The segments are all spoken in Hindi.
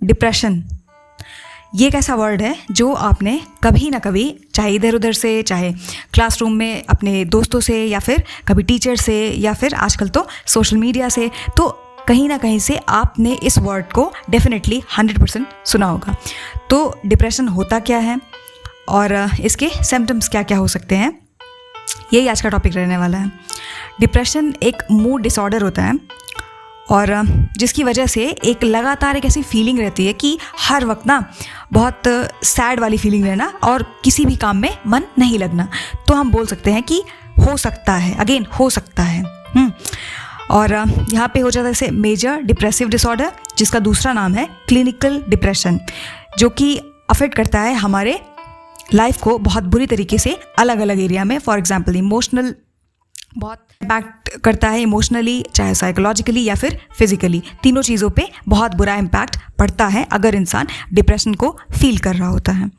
डिप्रेशन ये एक ऐसा वर्ड है जो आपने कभी ना कभी, चाहे इधर उधर से, चाहे क्लासरूम में अपने दोस्तों से, या फिर कभी टीचर से, या फिर आजकल तो सोशल मीडिया से, तो कहीं ना कहीं से आपने इस वर्ड को डेफिनेटली 100% सुना होगा। तो डिप्रेशन होता क्या है और इसके सिम्टम्स क्या क्या हो सकते हैं, यही आज का टॉपिक रहने वाला है। डिप्रेशन एक मूड डिसऑर्डर होता है और जिसकी वजह से एक लगातार एक ऐसी फीलिंग रहती है कि हर वक्त ना बहुत सैड वाली फीलिंग रहना और किसी भी काम में मन नहीं लगना। तो हम बोल सकते हैं कि हो सकता है, अगेन हो सकता है। और यहाँ पे हो जाता है जैसे मेजर डिप्रेसिव डिसऑर्डर, जिसका दूसरा नाम है क्लिनिकल डिप्रेशन, जो कि अफेक्ट करता है हमारे लाइफ को बहुत बुरी तरीके से अलग अलग एरिया में। फॉर एग्जाम्पल इमोशनल, बहुत इम्पैक्ट करता है इमोशनली, चाहे साइकोलॉजिकली या फिर फिजिकली, तीनों चीज़ों पे बहुत बुरा इम्पैक्ट पड़ता है अगर इंसान डिप्रेशन को फील कर रहा होता है।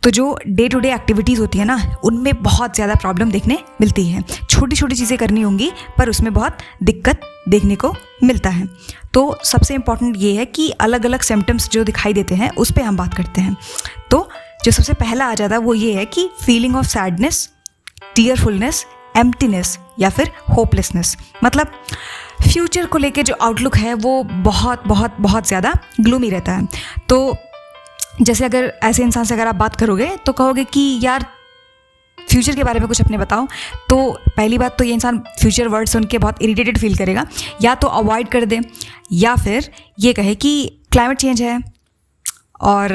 तो जो डे टू डे एक्टिविटीज़ होती है ना, उनमें बहुत ज़्यादा प्रॉब्लम देखने मिलती है। छोटी छोटी चीज़ें करनी होंगी पर उसमें बहुत दिक्कत देखने को मिलता है। तो सबसे इम्पॉर्टेंट ये है कि अलग अलग सिम्टम्स जो दिखाई देते हैं उस पर हम बात करते हैं। तो जो सबसे पहला आ जाता है वो ये है कि फीलिंग ऑफ सैडनेस, टीयरफुलनेस, एम्प्टीनेस या फिर होपलेसनेस। मतलब फ्यूचर को लेके जो आउटलुक है वो बहुत बहुत बहुत ज़्यादा ग्लूमी रहता है। तो जैसे अगर ऐसे इंसान से अगर आप बात करोगे तो कहोगे कि यार फ्यूचर के बारे में कुछ अपने बताओ, तो पहली बात तो ये इंसान फ्यूचर वर्ड सुन के बहुत इरिटेटेड फील करेगा, या तो अवॉइड कर दे या फिर ये कहे कि क्लाइमेट चेंज है और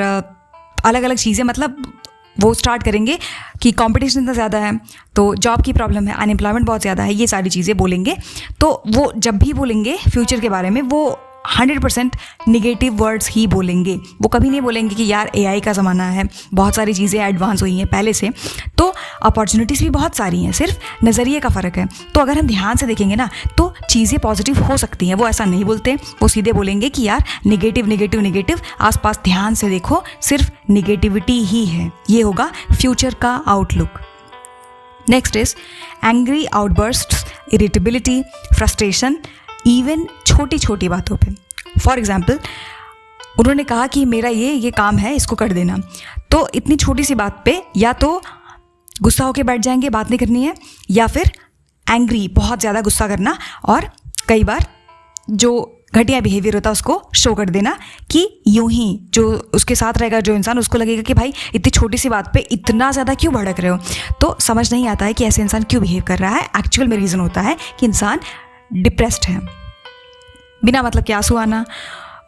अलग अलग चीज़ें, मतलब वो स्टार्ट करेंगे कि कंपटीशन इतना ज़्यादा है, तो जॉब की प्रॉब्लम है, अनएम्प्लॉयमेंट बहुत ज़्यादा है, ये सारी चीज़ें बोलेंगे। तो वो जब भी बोलेंगे फ्यूचर के बारे में वो 100% निगेटिव वर्ड्स ही बोलेंगे। वो कभी नहीं बोलेंगे कि यार एआई का ज़माना है, बहुत सारी चीज़ें एडवांस हुई हैं पहले से, तो अपॉर्चुनिटीज़ भी बहुत सारी हैं, सिर्फ नज़रिए का फ़र्क है। तो अगर हम ध्यान से देखेंगे ना तो चीज़ें पॉजिटिव हो सकती हैं। वो ऐसा नहीं बोलते, वो सीधे बोलेंगे कि यार निगेटिव निगेटिव निगेटिव, आसपास ध्यान से देखो सिर्फ निगेटिविटी ही है। ये होगा फ्यूचर का outlook. Next is angry outbursts, irritability, frustration, even छोटी छोटी बातों पे। फॉर एग्जाम्पल उन्होंने कहा कि मेरा ये काम है, इसको कर देना, तो इतनी छोटी सी बात पे या तो गुस्सा होके बैठ जाएंगे, बात नहीं करनी है, या फिर एंग्री, बहुत ज़्यादा गुस्सा करना, और कई बार जो घटिया बिहेवियर होता है उसको शो कर देना कि यूं ही जो उसके साथ रहेगा जो इंसान, उसको लगेगा कि भाई इतनी छोटी सी बात पे इतना ज़्यादा क्यों भड़क रहे हो। तो समझ नहीं आता है कि ऐसे इंसान क्यों बिहेव कर रहा है। एक्चुअल में रीज़न होता है कि इंसान डिप्रेस्ड है। बिना मतलब के आंसू आना,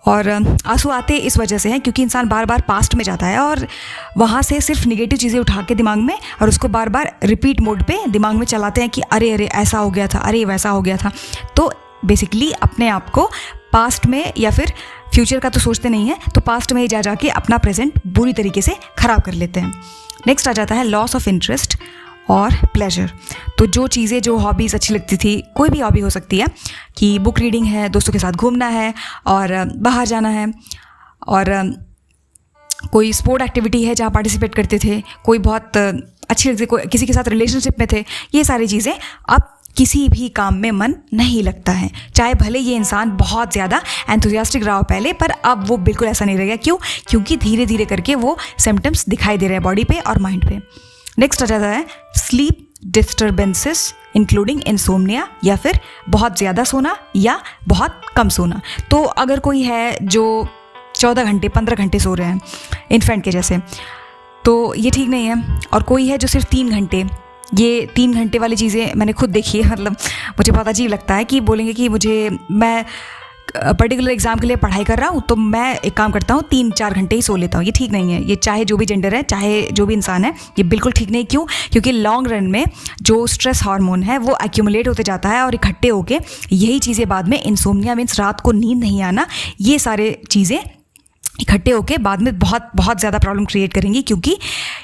और आंसू आते इस वजह से हैं क्योंकि इंसान बार बार पास्ट में जाता है और वहाँ से सिर्फ निगेटिव चीज़ें उठा के दिमाग में, और उसको बार बार रिपीट मोड पे दिमाग में चलाते हैं कि अरे अरे ऐसा हो गया था, अरे वैसा हो गया था। तो बेसिकली अपने आप को पास्ट में, या फिर फ्यूचर का तो सोचते नहीं है, तो पास्ट में ही जा जाके अपना प्रेजेंट बुरी तरीके से ख़राब कर लेते हैं। नेक्स्ट आ जाता है लॉस ऑफ इंटरेस्ट और प्लेजर। तो जो चीज़ें, जो हॉबीज़ अच्छी लगती थी, कोई भी हॉबी हो सकती है कि बुक रीडिंग है, दोस्तों के साथ घूमना है और बाहर जाना है, और कोई स्पोर्ट एक्टिविटी है जहाँ पार्टिसिपेट करते थे, कोई बहुत अच्छी लगती, कोई किसी के साथ रिलेशनशिप में थे, ये सारी चीज़ें अब किसी भी काम में मन नहीं लगता है। चाहे भले ये इंसान बहुत ज़्यादा एंथुजियास्टिक रहा हो पहले, पर अब वो बिल्कुल ऐसा नहीं रह गया। क्यों? क्योंकि धीरे धीरे करके वो सिम्टम्स दिखाई दे रहे हैं बॉडी पे और माइंड पे। नेक्स्ट आ जाता है स्लीप डिस्टर्बेंसेस इंक्लूडिंग इंसोम्निया, या फिर बहुत ज़्यादा सोना या बहुत कम सोना। तो अगर कोई है जो 14 घंटे 15 घंटे सो रहे हैं इन्फेंट के जैसे, तो ये ठीक नहीं है। और कोई है जो सिर्फ 3 घंटे, ये 3 घंटे वाली चीज़ें मैंने खुद देखी है, मतलब मुझे बहुत अजीब लगता है कि बोलेंगे कि मैं पर्टिकुलर एग्ज़ाम के लिए पढ़ाई कर रहा हूँ तो मैं एक काम करता हूँ 3-4 घंटे ही सो लेता हूँ। ये ठीक नहीं है। ये चाहे जो भी जेंडर है, चाहे जो भी इंसान है, ये बिल्कुल ठीक नहीं। क्यों? क्योंकि लॉन्ग रन में जो स्ट्रेस हार्मोन है वो एक्यूमुलेट होते जाता है और इकट्ठे होके यही चीज़ें बाद में इंसोम्निया मीन्स रात को नींद नहीं आना, ये सारे चीज़ें इकट्ठे होके बाद में बहुत बहुत ज़्यादा प्रॉब्लम क्रिएट करेंगी, क्योंकि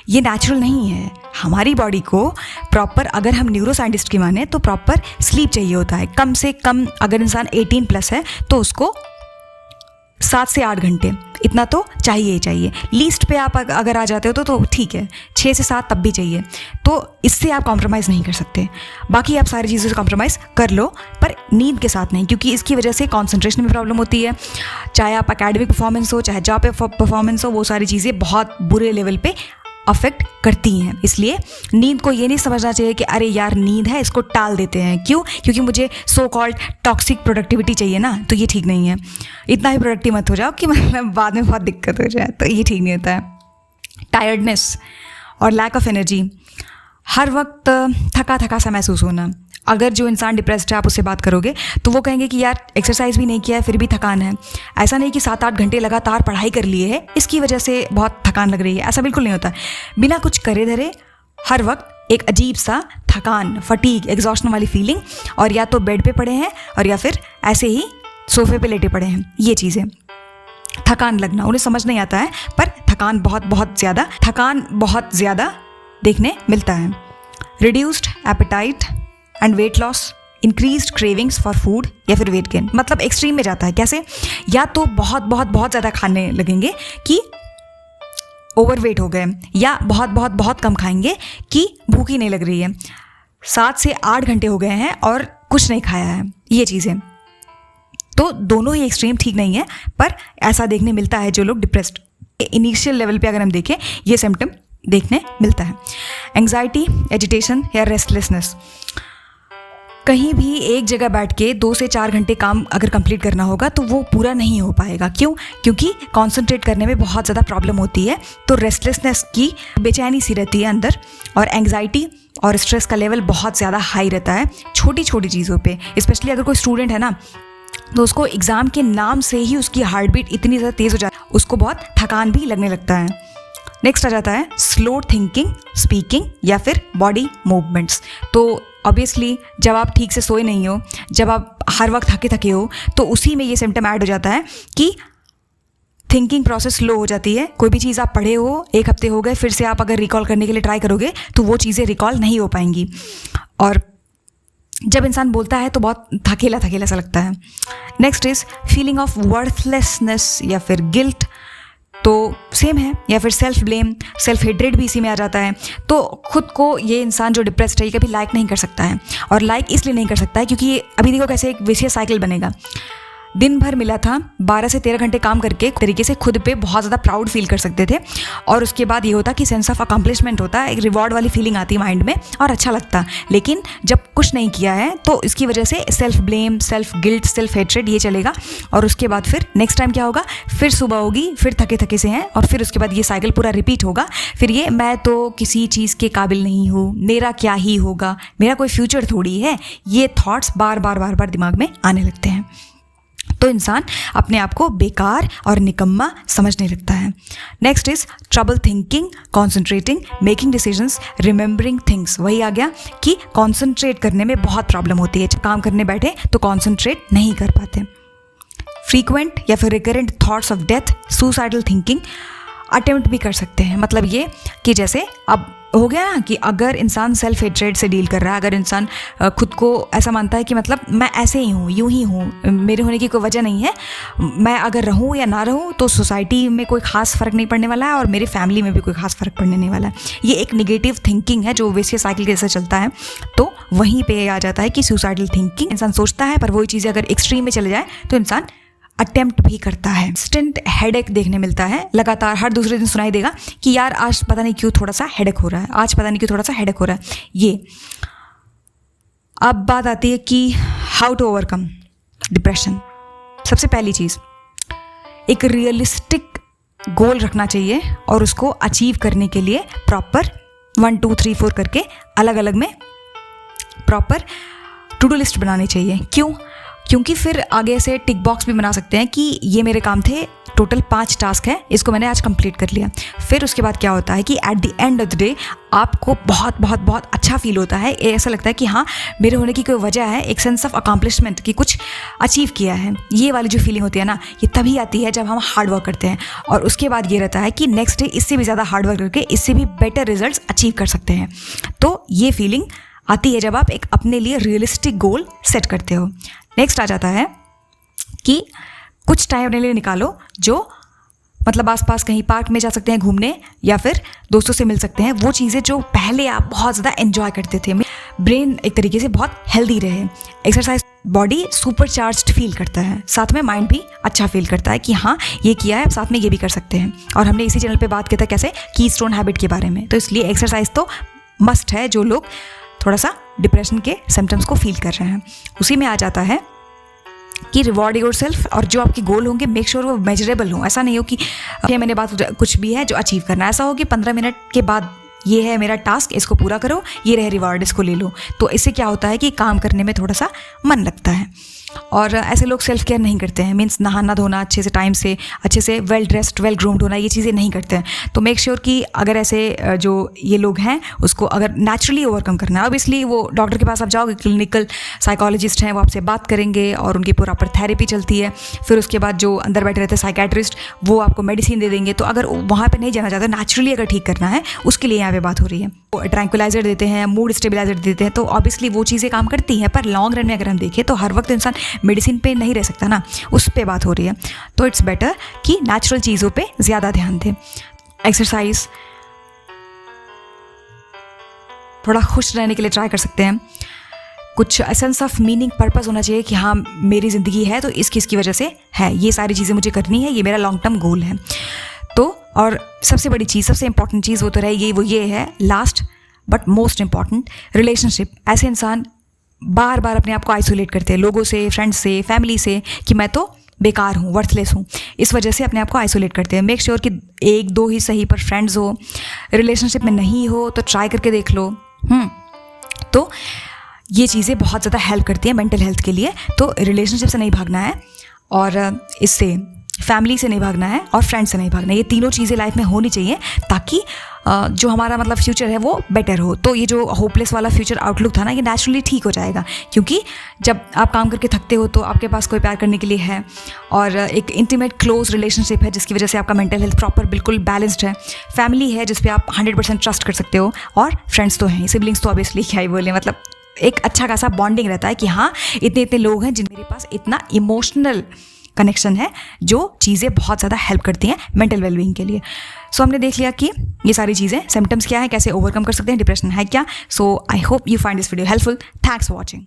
ये नेचुरल नहीं है। हमारी बॉडी को प्रॉपर, अगर हम न्यूरो साइंटिस्ट की माने तो प्रॉपर स्लीप चाहिए होता है। कम से कम अगर इंसान 18+ है तो उसको 7 से 8 घंटे इतना तो चाहिए ही चाहिए। लीस्ट पे आप अगर आ जाते हो तो ठीक है, 6 से 7 तब भी चाहिए। तो इससे आप कॉम्प्रोमाइज़ नहीं कर सकते। बाकी आप सारी चीज़ों से कॉम्प्रोमाइज़ कर लो, पर नींद के साथ नहीं, क्योंकि इसकी वजह से कॉन्सेंट्रेशन में प्रॉब्लम होती है। चाहे आप एकेडमिक परफॉर्मेंस हो, चाहे जॉब पे परफॉर्मेंस हो, वो सारी चीज़ें बहुत बुरे लेवल पे अफेक्ट करती हैं। इसलिए नींद को ये नहीं समझना चाहिए कि अरे यार नींद है, इसको टाल देते हैं। क्यों? क्योंकि मुझे सो कॉल्ड टॉक्सिक प्रोडक्टिविटी चाहिए ना, तो ये ठीक नहीं है। इतना ही प्रोडक्टिव मत हो जाओ कि मतलब बाद में बहुत दिक्कत हो जाए, तो ये ठीक नहीं होता है। टायर्डनेस और लैक ऑफ एनर्जी, हर वक्त थका थका सा महसूस होना। अगर जो इंसान डिप्रेस्ड है आप उससे बात करोगे तो वो कहेंगे कि यार एक्सरसाइज भी नहीं किया है फिर भी थकान है। ऐसा नहीं कि 7-8 घंटे लगातार पढ़ाई कर लिए है इसकी वजह से बहुत थकान लग रही है, ऐसा बिल्कुल नहीं होता। बिना कुछ करे धरे हर वक्त एक अजीब सा थकान, फटीग, एग्जॉस्शन वाली फीलिंग, और या तो बेड पे पड़े हैं और या फिर ऐसे ही सोफे पे लेटे पड़े हैं। ये चीज़ें थकान लगना उन्हें समझ नहीं आता है, पर थकान बहुत ज़्यादा देखने मिलता है। Reduced appetite and weight loss, increased cravings for food या फिर वेट गेन। मतलब एक्सट्रीम में जाता है। कैसे? या तो बहुत ज़्यादा खाने लगेंगे कि ओवरवेट हो गए, या बहुत कम खाएंगे कि भूख ही नहीं लग रही है। 7 से 8 घंटे हो गए हैं और कुछ नहीं खाया है। ये चीज़ें तो दोनों ही एक्सट्रीम ठीक नहीं है, पर ऐसा देखने मिलता है जो लोग डिप्रेस्ड इनिशियल लेवल पे अगर हम देखें ये सिम्टम देखने मिलता है। एंग्जाइटी, एजिटेशन या रेस्टलेसनेस, कहीं भी एक जगह बैठ के 2 से 4 घंटे काम अगर कंप्लीट करना होगा तो वो पूरा नहीं हो पाएगा। क्यों? क्योंकि कंसंट्रेट करने में बहुत ज़्यादा प्रॉब्लम होती है। तो रेस्टलेसनेस की बेचैनी सी रहती है अंदर, और एंग्जाइटी और स्ट्रेस का लेवल बहुत ज़्यादा हाई रहता है छोटी छोटी चीज़ों पे। स्पेशली अगर कोई स्टूडेंट है ना, तो उसको एग्ज़ाम के नाम से ही उसकी हार्ट बीट इतनी ज़्यादा तेज़ हो जाती है, उसको बहुत थकान भी लगने लगता है। नेक्स्ट आ जाता है स्लो थिंकिंग, स्पीकिंग या फिर बॉडी मूवमेंट्स। तो ऑब्वियसली जब आप ठीक से सोए नहीं हो, जब आप हर वक्त थके थके हो, तो उसी में ये सिम्टम ऐड हो जाता है कि थिंकिंग प्रोसेस स्लो हो जाती है। कोई भी चीज़ आप पढ़े हो, 1 हफ्ते हो गए, फिर से आप अगर रिकॉल करने के लिए ट्राई करोगे तो वो चीज़ें रिकॉल नहीं हो पाएंगी। और जब इंसान बोलता है तो बहुत थकेला थकेला सा लगता है। Next is feeling of worthlessness या फिर गिल्ट, तो सेम है। या फिर सेल्फ ब्लेम, सेल्फ हेट्रेड भी इसी में आ जाता है। तो खुद को ये इंसान जो डिप्रेस्ड है ये कभी लाइक नहीं कर सकता है, और लाइक इसलिए नहीं कर सकता है क्योंकि ये अभी देखो कैसे एक विशियस साइकिल बनेगा। दिन भर मिला था, 12 से 13 घंटे काम करके तरीके से खुद पे बहुत ज़्यादा प्राउड फील कर सकते थे, और उसके बाद ये होता कि सेंस ऑफ अकम्पलिशमेंट होता, एक रिवॉर्ड वाली फीलिंग आती माइंड में और अच्छा लगता। लेकिन जब कुछ नहीं किया है तो इसकी वजह से self blame, self guilt, self hatred ये चलेगा, और उसके बाद फिर नेक्स्ट टाइम क्या होगा, फिर सुबह होगी, फिर थके थके से हैं, और फिर उसके बाद ये साइकिल पूरा रिपीट होगा। फिर ये मैं तो किसी चीज़ के काबिल नहीं हूँ, मेरा क्या ही होगा, मेरा कोई फ्यूचर थोड़ी है, ये थॉट्स बार बार दिमाग में आने लगते हैं। तो इंसान अपने आप को बेकार और निकम्मा समझने लगता है। Next is trouble thinking, concentrating, making decisions, remembering things. वही आ गया कि कॉन्सेंट्रेट करने में बहुत प्रॉब्लम होती है। जब काम करने बैठे तो कॉन्सेंट्रेट नहीं कर पाते। फ्रीक्वेंट या फिर recurrent thoughts of death, suicidal thinking attempt भी कर सकते हैं। मतलब ये कि जैसे अब हो गया ना कि अगर इंसान सेल्फ हेट्रेड से डील कर रहा है, अगर इंसान खुद को ऐसा मानता है कि मतलब मैं ऐसे ही हूँ, यूं ही हूँ, मेरे होने की कोई वजह नहीं है, मैं अगर रहूँ या ना रहूँ तो सोसाइटी में कोई ख़ास फ़र्क नहीं पड़ने वाला है और मेरी फैमिली में भी कोई ख़ास फ़र्क पड़ने नहीं वाला है। ये एक निगेटिव थिंकिंग है जो वैसे साइकिल के जैसे चलता है। तो वहीं पर आ जाता है कि सुसाइडल थिंकिंग, इंसान सोचता है पर वही चीज़ें अगर एक्सट्रीम में चले जाए तो इंसान अटेम्प्ट भी करता है। इंस्टेंट हेडेक देखने मिलता है, लगातार हर दूसरे दिन सुनाई देगा कि यार आज पता नहीं क्यों थोड़ा सा हेडेक हो रहा है, आज पता नहीं क्यों थोड़ा सा हेडेक हो रहा है। ये अब बात आती है कि हाउ टू ओवरकम डिप्रेशन। सबसे पहली चीज़, एक रियलिस्टिक गोल रखना चाहिए और उसको अचीव करने के लिए प्रॉपर 1 2 3 4 करके अलग अलग में प्रॉपर टू डू लिस्ट बनानी चाहिए। क्यों? क्योंकि फिर आगे से टिक बॉक्स भी बना सकते हैं कि ये मेरे काम थे, टोटल 5 टास्क है, इसको मैंने आज कंप्लीट कर लिया। फिर उसके बाद क्या होता है कि at the end of the day आपको बहुत बहुत बहुत अच्छा फील होता है। ऐसा लगता है कि हाँ, मेरे होने की कोई वजह है, एक सेंस ऑफ अकम्पलिशमेंट कि कुछ अचीव किया है। ये वाली जो फीलिंग होती है ना, ये तभी आती है जब हम हार्ड वर्क करते हैं। और उसके बाद ये रहता है कि नेक्स्ट डे इससे भी ज़्यादा हार्ड वर्क करके इससे भी बेटर रिजल्ट्स अचीव कर सकते हैं। तो ये फीलिंग आती है जब आप एक अपने लिए रियलिस्टिक गोल सेट करते हो। नेक्स्ट आ जाता है कि कुछ टाइम अपने लिए निकालो, जो मतलब आसपास कहीं पार्क में जा सकते हैं घूमने, या फिर दोस्तों से मिल सकते हैं। वो चीज़ें जो पहले आप बहुत ज़्यादा एंजॉय करते थे। ब्रेन एक तरीके से बहुत हेल्दी रहे। Exercise body super charged feel करता है, साथ में माइंड भी अच्छा फील करता है कि हाँ, ये किया है, साथ में ये भी कर सकते हैं। और हमने इसी चैनल पे बात किया था कैसे कीस्टोन हैबिट के बारे में। तो इसलिए एक्सरसाइज तो मस्ट है जो लोग थोड़ा सा डिप्रेशन के सिम्टम्स को फील कर रहे हैं। उसी में आ जाता है कि रिवॉर्ड योर सेल्फ, और जो आपके गोल होंगे मेक श्योर वो मेजरेबल हो। ऐसा नहीं हो कि मैंने बात कुछ भी है जो अचीव करना है, ऐसा हो कि 15 मिनट के बाद ये है मेरा टास्क, इसको पूरा करो, ये रहे रिवॉर्ड, इसको ले लो। तो इससे क्या होता है कि काम करने में थोड़ा सा मन लगता है। और ऐसे लोग सेल्फ केयर नहीं करते हैं, मीन्स नहाना धोना अच्छे से, टाइम से, अच्छे से वेल ड्रेस्ड वेल ग्रूम्ड होना, ये चीज़ें नहीं करते हैं। तो मेक श्योर कि अगर ऐसे जो ये लोग हैं उसको अगर नेचुरली ओवरकम करना है, ऑब्वियसली वो डॉक्टर के पास आप जाओगे, क्लिनिकल साइकोलॉजिस्ट हैं, वो आपसे बात करेंगे और उनकी प्रॉपर थेरेपी चलती है। फिर उसके बाद जो अंदर बैठे रहते हैं साइकेट्रिस्ट, वो आपको मेडिसिन दे देंगे। तो अगर वहाँ पर नहीं जाना चाहते, नेचुरली अगर ठीक करना है, उसके लिए यहाँ पे बात हो रही है। ट्रैंकुलाइजर देते हैं, मूड स्टेबलाइजर देते हैं, तो ऑब्वियसली वो चीज़ें काम करती हैं। पर लॉन्ग रन में अगर हम देखें तो हर वक्त इंसान मेडिसिन पे नहीं रह सकता ना, उस पे बात हो रही है। तो इट्स बेटर कि नेचुरल चीज़ों पे ज़्यादा ध्यान दें। एक्सरसाइज, थोड़ा खुश रहने के लिए ट्राई कर सकते हैं। कुछ सेंस ऑफ मीनिंग, पर्पस होना चाहिए कि हाँ, मेरी ज़िंदगी है तो इसकी वजह से है, ये सारी चीज़ें मुझे करनी है, ये मेरा लॉन्ग टर्म गोल है। तो और सबसे बड़ी चीज़, सबसे इंपॉर्टेंट चीज़ वो तो रहेगी, वो ये है last but most important, relationship. ऐसे इंसान बार बार अपने आप को आइसोलेट करते हैं लोगों से, फ्रेंड्स से, फैमिली से, कि मैं तो बेकार हूँ, वर्थलेस हूँ। इस वजह से अपने आप को आइसोलेट करते हैं। मेक श्योर कि 1-2 ही सही पर फ्रेंड्स हो। रिलेशनशिप में नहीं हो तो ट्राई करके देख लो। तो ये चीज़ें बहुत ज़्यादा हेल्प करती हैं मेंटल हेल्थ के लिए। तो रिलेशनशिप से नहीं भागना है, और इससे फैमिली से नहीं भागना है, और फ्रेंड्स से नहीं भागना है। ये तीनों चीज़ें लाइफ में होनी चाहिए ताकि जो हमारा मतलब फ्यूचर है वो बेटर हो। तो ये जो होपलेस वाला फ्यूचर आउटलुक था ना, ये नेचुरली ठीक हो जाएगा। क्योंकि जब आप काम करके थकते हो तो आपके पास कोई प्यार करने के लिए है, और एक इंटीमेट क्लोज रिलेशनशिप है जिसकी वजह से आपका मेंटल हेल्थ प्रॉपर बिल्कुल बैलेंस्ड है। फैमिली है जिस पे आप 100% ट्रस्ट कर सकते हो, और फ्रेंड्स तो हैं, सिबलिंग्स तो ऑब्वियसली क्या ही बोले, मतलब एक अच्छा खासा बॉन्डिंग रहता है कि हाँ, इतने लोग हैं जिन मेरे पास इतना इमोशनल कनेक्शन है, जो चीज़ें बहुत ज़्यादा हेल्प करती हैं मेंटल वेलबींग के लिए। सो हमने देख लिया कि ये सारी चीज़ें, सिम्टम्स क्या है, कैसे ओवरकम कर सकते हैं, डिप्रेशन है क्या। So I hope you find this video helpful. Thanks for watching.